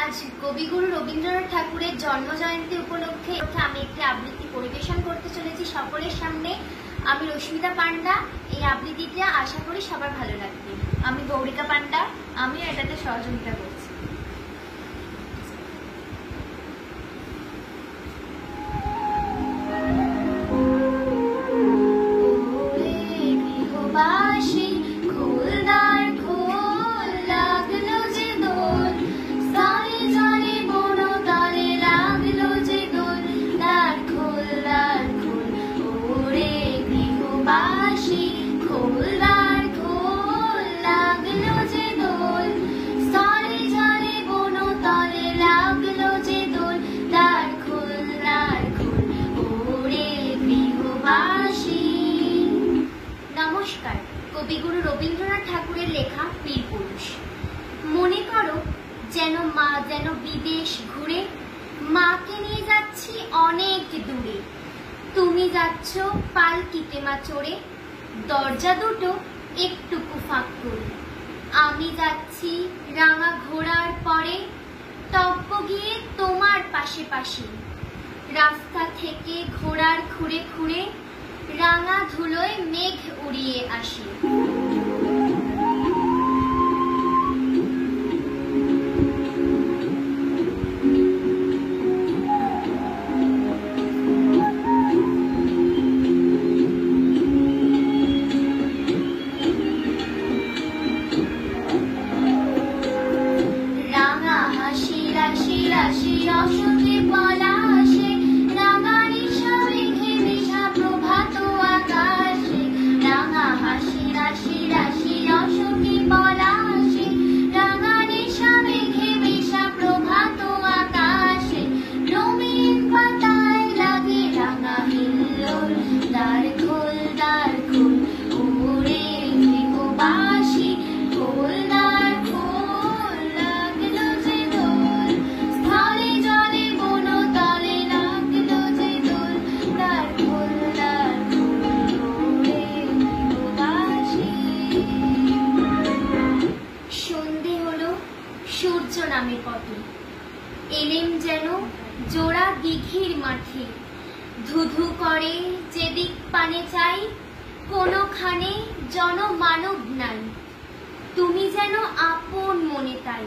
আজ কবিগুরু রবীন্দ্রনাথ ঠাকুরের জন্মজয়ন্তী উপলক্ষে আমি একটি আবৃত্তি পরিবেশন করতে চলেছি সকলের সামনে। আমি রশ্মিতা পান্ডা। এই আবৃত্তিটা আশা করি সবার ভালো লাগবে। আমি গৌরিকা পান্ডা, আমি এটাতে সহযোগিতা করছি। নমস্কার। কবিগুরু রবীন্দ্রনাথ ঠাকুরের লেখা বীর পুরুষ। মনে করো যেন বিদেশ ঘুরে মাকে নিয়ে যাচ্ছি অনেক দূরে। তুমি যাচ্ছ পালকিতে মা চড়ে, দরজা দুটো একটুকু ফাঁক করে। আমি যাচ্ছি রাঙা ঘোড়ার পরে, তব্য গিয়ে তোমার পাশে পাশে। রাস্তা থেকে ঘোড়ার খুঁড়ে খুঁড়ে রাঙা ধুলোয় মেঘ উড়িয়ে আসে। রাঙা হাসি রাশি রাশি অশোকে পলাশে, রাঙা নিশা মেঘে মেশা প্রভাত আকাশে। রাঙা হাসি রাশি রাশি অশোকে পলাশে, রাঙা নিশা মেঘে মেশা প্রভাত আকাশে। রঙিন পাতায় লাগে রাঙা হিল্লোল, দ্বার খোল ওরে গৃহবাসী, খোল দ্বার খোল, লাগলো যে দোল। স্থলে জলে বনতলে লাগলো যে দোল, দ্বার খোল ওরে গৃহবাসী। সন্ধে হলো, সূর্য নামে পথে, এলেম যেন জোড়া দিঘির মাঠে। ধুধু করে যেদিক পানে চাই, কোনোখানে জনমানব নাই। তুমি যেন আপন মনে তাই।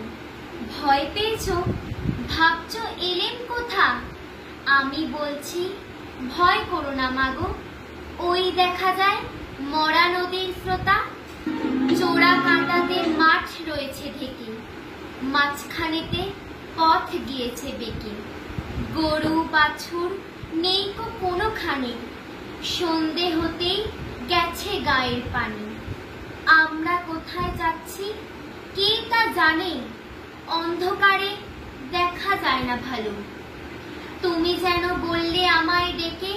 ভয় পেয়েছো, ভাবছো এলেম কোথা? আমি বলছি ভয় করো না মাগো, ওই দেখা যায় মরা নদীর স্রোতা। চোরা কাঁটাতে মাঠ রয়েছে ঢেকে, মাঝখানেতে পথ গিয়েছে বেঁকে। গরু বাছুর নেই কোনোখানে, সন্ধে হতেই গেছে গায়ের পানি। আমরা কোথায় যাচ্ছি কে তা জানে, অন্ধকারে দেখা যায় না ভালো। তুমি যেন বললে আমায় ডেকে,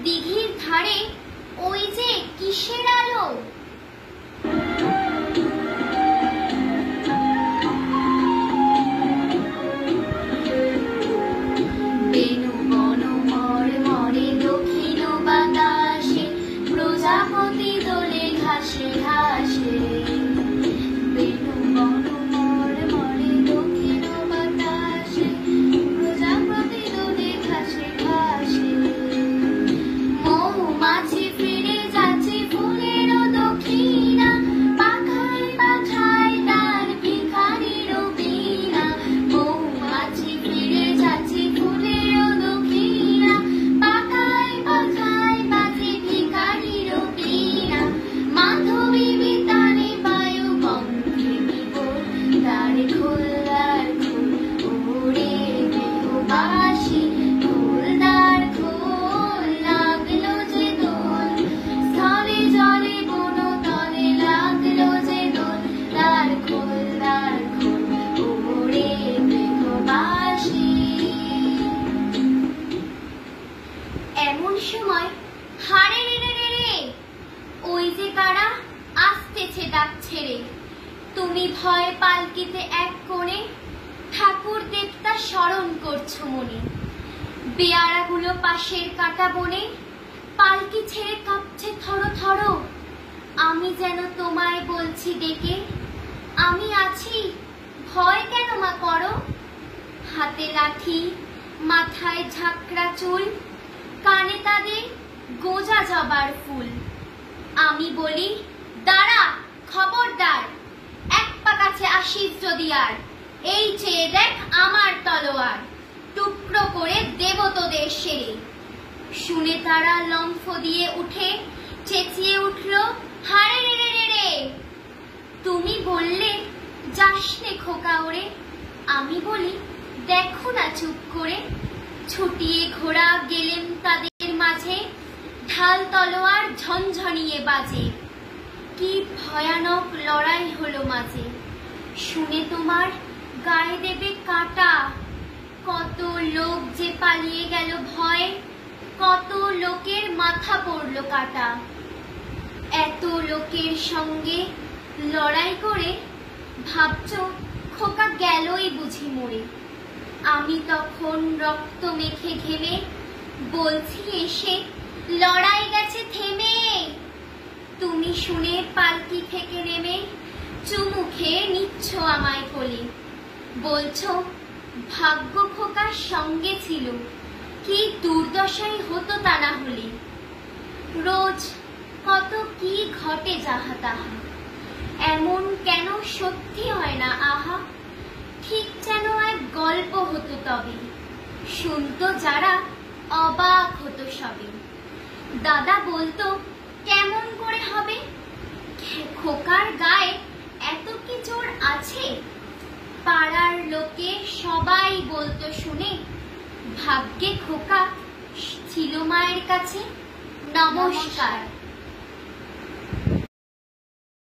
দিঘির ধারে ওই যে কিসের আলো। বেনু বন মরে দক্ষিণ বাতাসে, প্রজাপতি দোলে ঘাসে ঘাসে। বেনু বন মরে দক্ষিণ বাতাসে, প্রজাপতি দোলে ঘাসে ঘাসে। মৌমাছি ফিরে যাচ্ছে ফুলের দক্ষিণা, পাখায় পাখায় তার ভিখারির বীণা। মৌমাছি ফিরে যাচ্ছে ফুলের দক্ষিণা, পাখায় পাখায় বাজে ভিখারির বীণা। মাধবী বিতানে বায়ু গন্ধে বিভোর, দ্বার খোল ওরে গৃহবাসী, খোল দ্বার খোল, লাগলো যে দোল। স্থলে জলে বনতলে লাগলো যে দোল, দ্বার খোল ওরে গৃহবাসী। এমন সময় হারে রে, ওই যে কারা আসতেছে ডাক ছেড়ে। তুমি ভয় পালকিতে এক কোণে, ঠাকুর দেবতা স্মরণ করছো মনে। বেয়ারাগুলো পাশের কাটা বনে, পালকি ছেড়ে কাঁপছে থরো থরো। আমি যেন তোমায় বলছি ডেকে, আমি আছি, ভয় কেন মা করো। হাতে লাঠি, মাথায় ঝাঁকড়া চুল, কানে তাদের গোজা জবার ফুল। আমি বলি, দাঁড়া, খবরদার, এক পা কাছে আসিস যদি আর, এই চেয়ে দেখ আমার তলোয়ার, টুকরো করে দেব তোদের সেরে। শুনে তারা লম্ফ দিয়ে উঠে চেঁচিয়ে উঠল, হারে রে রে রে রে। তুমি বললে, যাস নে খোকা ওরে। আমি বলি, দেখো না চুপ করে। ছুটিয়ে ঘোড়া গেলেন তাদের মাঝে, ঢাল তলোয়ার ঝনঝনিয়ে বাজে। কি ভয়ানক লড়াই হলো মাঝে, শুনে তোমার গায়ে দেবে কাঁটা। কত লোক যে পালিয়ে গেল ভয়, কত লোকের মাথা পড়ল কাটা। এত লোকের সঙ্গে লড়াই করে ভাবছো খোকা গেলই বুঝি মরে। আমি তখন রক্ত মেখে ঘেমে বলছি এসে, লড়াই গেছে থেমে। তুমি শুনে পালকি থেকে নেমে চুমু খেয়ে নিচ্ছ আমায় কোলে, বলছো ভাগ্য খোকার সঙ্গে ছিল, কি দুর্দশাই হতো তা না হলে। রোজ কত কি ঘটে যাহা তাহা, এমন কেন সত্যি হয় না আহা। ঠিক যেন এক গল্প হতো তবে, শুনতো যারা অবাক হতো সবে। দাদা বলতো, কেমন করে হবে, খোকার গায়ে এত কি জোর আছে। পাড়ার লোকে সবাই বলতো শুনে, ভাগ্যে খোকা ছিল মায়ের কাছে। নমস্কার।